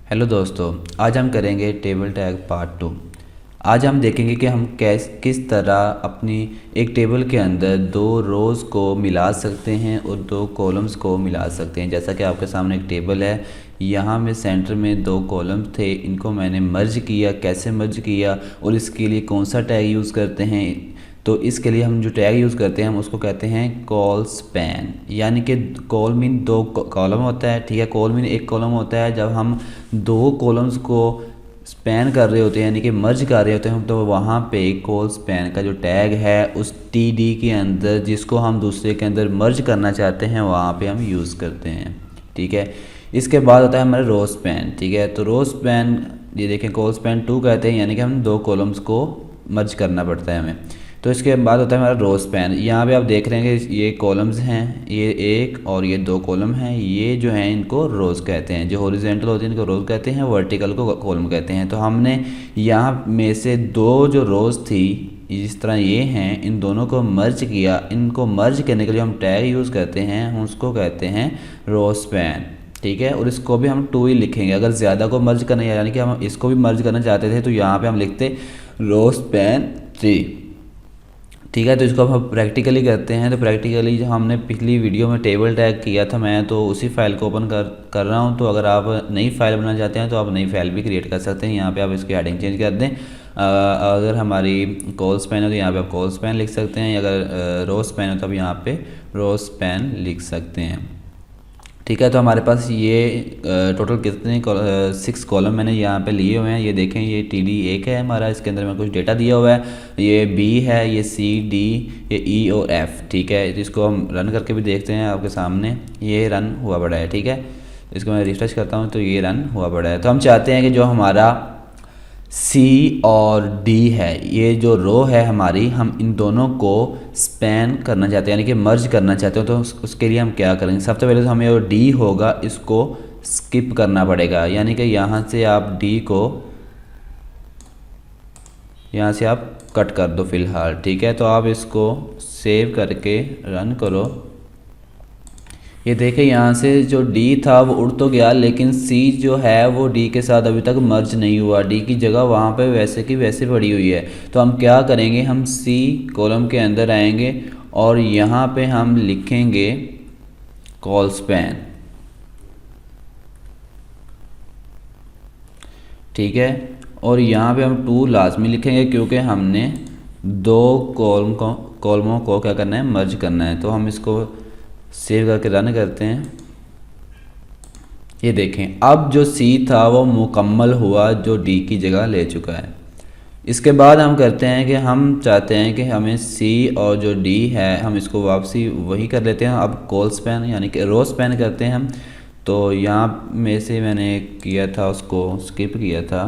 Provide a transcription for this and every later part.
Hello दोस्तों, आज हम करेंगे टेबल टैग पार्ट 2। आज हम देखेंगे कि हम किस तरह अपनी एक टेबल के अंदर दो रोज़ को मिला सकते हैं और दो कॉलम्स को मिला सकते हैं। जैसा कि आपके सामने एक टेबल है, यहाँ में सेंटर में दो कॉलम्स थे, इनको मैंने मर्ज किया। कैसे मर्ज किया और इसके लिए कौन सा टैग यूज़ करते हैं, तो इसके लिए हम जो टैग यूज़ करते हैं हम उसको कहते हैं कॉल स्पैन। यानी कि कॉल मीन दो कॉलम होता है, ठीक है। कॉल मीन एक कॉलम होता है। जब हम दो कॉलम्स को स्पैन कर रहे होते हैं यानी कि मर्ज कर रहे होते हैं, तो वहाँ पे कॉल स्पैन का जो टैग है उस टी के अंदर जिसको हम दूसरे के अंदर मर्ज करना चाहते हैं वहाँ पे हम यूज़ करते हैं, ठीक है। इसके बाद होता है हमारा रो स्पैन, ठीक है। तो रो स्पैन ये देखें कॉल स्पैन 2 कहते हैं, यानी कि हम दो कॉलम्स को मर्ज करना पड़ता है हमें। तो इसके बाद होता है हमारा रो स्पैन। यहाँ पे आप देख रहे हैं कि ये कॉलम्स हैं, ये एक और ये दो कॉलम हैं। ये जो हैं इनको रोज़ कहते हैं। जो हॉरिजॉन्टल होते हैं इनको रोज़ कहते हैं, वर्टिकल को कॉलम कहते हैं। तो हमने यहाँ में से दो जो रोज़ थी जिस तरह ये हैं, इन दोनों को मर्ज किया। इनको मर्ज करने के लिए हम टैग यूज़ करते हैं, हम उसको कहते हैं रो स्पैन, ठीक है। और इसको भी हम 2 ही लिखेंगे। अगर ज़्यादा को मर्ज करना यानी कि हम इसको भी मर्ज करना चाहते थे तो यहाँ पे हम लिखते रो स्पैन 3, ठीक है। तो इसको अब हम प्रैक्टिकली करते हैं। तो प्रैक्टिकली जो हमने पिछली वीडियो में टेबल टैग किया था, मैं तो उसी फाइल को ओपन कर रहा हूँ। तो अगर आप नई फाइल बनाना चाहते हैं तो आप नई फाइल भी क्रिएट कर सकते हैं। यहाँ पे आप इसकी हेडिंग चेंज कर दें। अगर हमारी कॉल स्पैन हो तो यहाँ पे आप कॉल स्पैन लिख सकते हैं, अगर रो स्पैन हो तो आप यहाँ पे रो स्पैन लिख सकते हैं, ठीक है। तो हमारे पास ये टोटल कितने 6 कॉलम मैंने यहाँ पे लिए हुए हैं। ये देखें, ये टी एक है हमारा, इसके अंदर में कुछ डेटा दिया हुआ है। ये बी है, ये सी डी, ये ई और एफ, ठीक है। इसको हम रन करके भी देखते हैं आपके सामने। ये रन हुआ पड़ा है, ठीक है। इसको मैं रिफ्रेश करता हूँ तो ये रन हुआ पड़ा है। तो हम चाहते हैं कि जो हमारा सी और डी है, ये जो रो है हमारी, हम इन दोनों को स्पैन करना चाहते हैं यानी कि मर्ज करना चाहते हो। तो उसके लिए हम क्या करेंगे, सबसे पहले तो हमें वो डी होगा इसको स्किप करना पड़ेगा। यानी कि यहाँ से आप डी को यहाँ से आप कट कर दो फ़िलहाल, ठीक है। तो आप इसको सेव करके रन करो। ये देखें, यहाँ से जो D था वो उड़ तो गया, लेकिन C जो है वो D के साथ अभी तक मर्ज नहीं हुआ। D की जगह वहाँ पे वैसे की वैसे पड़ी हुई है। तो हम क्या करेंगे, हम C कॉलम के अंदर आएंगे और यहाँ पे हम लिखेंगे कॉल स्पैन, ठीक है। और यहाँ पे हम 2 लाजमी लिखेंगे क्योंकि हमने दो कॉलमों को क्या करना है, मर्ज करना है। तो हम इसको सेव करके रन करते हैं। ये देखें, अब जो C था वो मुकम्मल हुआ, जो D की जगह ले चुका है। इसके बाद हम करते हैं कि हम चाहते हैं कि हमें C और जो D है हम इसको वापसी वही कर लेते हैं। अब कॉल स्पैन यानी कि रो स्पैन करते हैं हम। तो यहाँ में से मैंने किया था, उसको स्किप किया था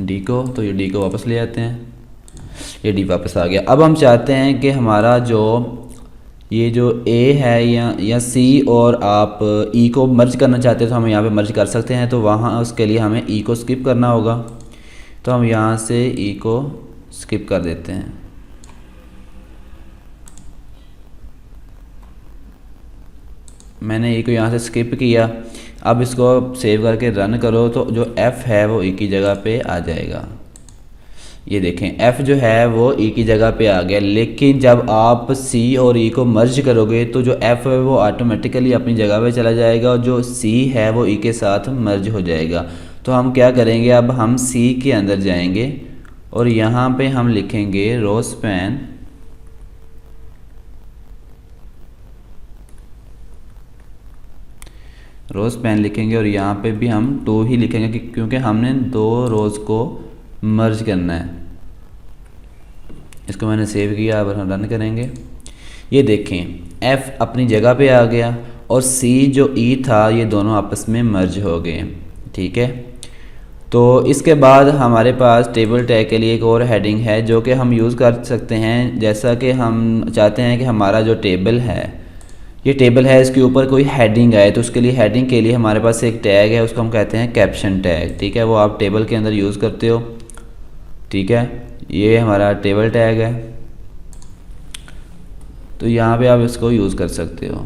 D को, तो ये D को वापस ले आते हैं। ये D वापस आ गया। अब हम चाहते हैं कि हमारा जो ये जो A है या C और आप E को मर्ज करना चाहते हैं तो हम यहाँ पे मर्ज कर सकते हैं। तो वहाँ उसके लिए हमें E को स्किप करना होगा। तो हम यहाँ से E को स्किप कर देते हैं। मैंने E को यहाँ से स्किप किया। अब इसको सेव करके रन करो तो जो F है वो E की जगह पे आ जाएगा। ये देखें, F जो है वो E की जगह पे आ गया। लेकिन जब आप C और E को मर्ज करोगे तो जो F है वो ऑटोमेटिकली अपनी जगह पे चला जाएगा और जो C है वो E के साथ मर्ज हो जाएगा। तो हम क्या करेंगे, अब हम C के अंदर जाएंगे और यहाँ पे हम लिखेंगे रो स्पैन, रोज़ पेन लिखेंगे और यहाँ पे भी हम 2 ही लिखेंगे क्योंकि हमने दो रोज़ को मर्ज करना है। इसको मैंने सेव किया, अब हम रन करेंगे। ये देखें, F अपनी जगह पे आ गया और C जो E था ये दोनों आपस में मर्ज हो गए, ठीक है। तो इसके बाद हमारे पास टेबल टैग के लिए एक और हेडिंग है जो कि हम यूज़ कर सकते हैं। जैसा कि हम चाहते हैं कि हमारा जो टेबल है, ये टेबल है, इसके ऊपर कोई हेडिंग आए तो उसके लिए हेडिंग के लिए हमारे पास एक टैग है, उसको हम कहते हैं कैप्शन टैग, ठीक है। वो आप टेबल के अंदर यूज़ करते हो, ठीक है। ये हमारा टेबल टैग है, तो यहाँ पे आप इसको यूज़ कर सकते हो।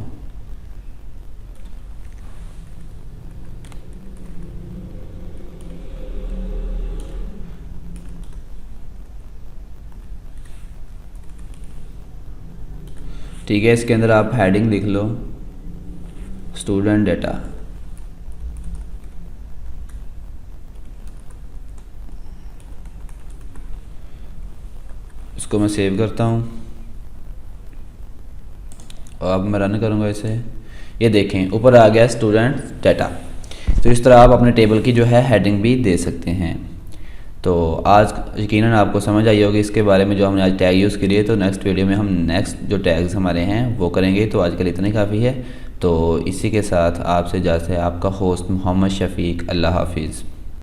ठीक है, इसके अंदर आप हेडिंग लिख लो स्टूडेंट डाटा। इसको मैं सेव करता हूँ और अब मैं रन करूँगा इसे। ये देखें ऊपर आ गया स्टूडेंट डाटा। तो इस तरह आप अपने टेबल की जो है हेडिंग भी दे सकते हैं। तो आज यकीनन आपको समझ आई होगी इसके बारे में जो हमने आज टैग यूज़ किए। तो नेक्स्ट वीडियो में हम नेक्स्ट जो टैग्स हमारे हैं वो करेंगे। तो आज के लिए इतना ही काफ़ी है। तो इसी के साथ आपसे जाते हैं आपका होस्ट मोहम्मद शफीक। अल्लाह हाफिज़।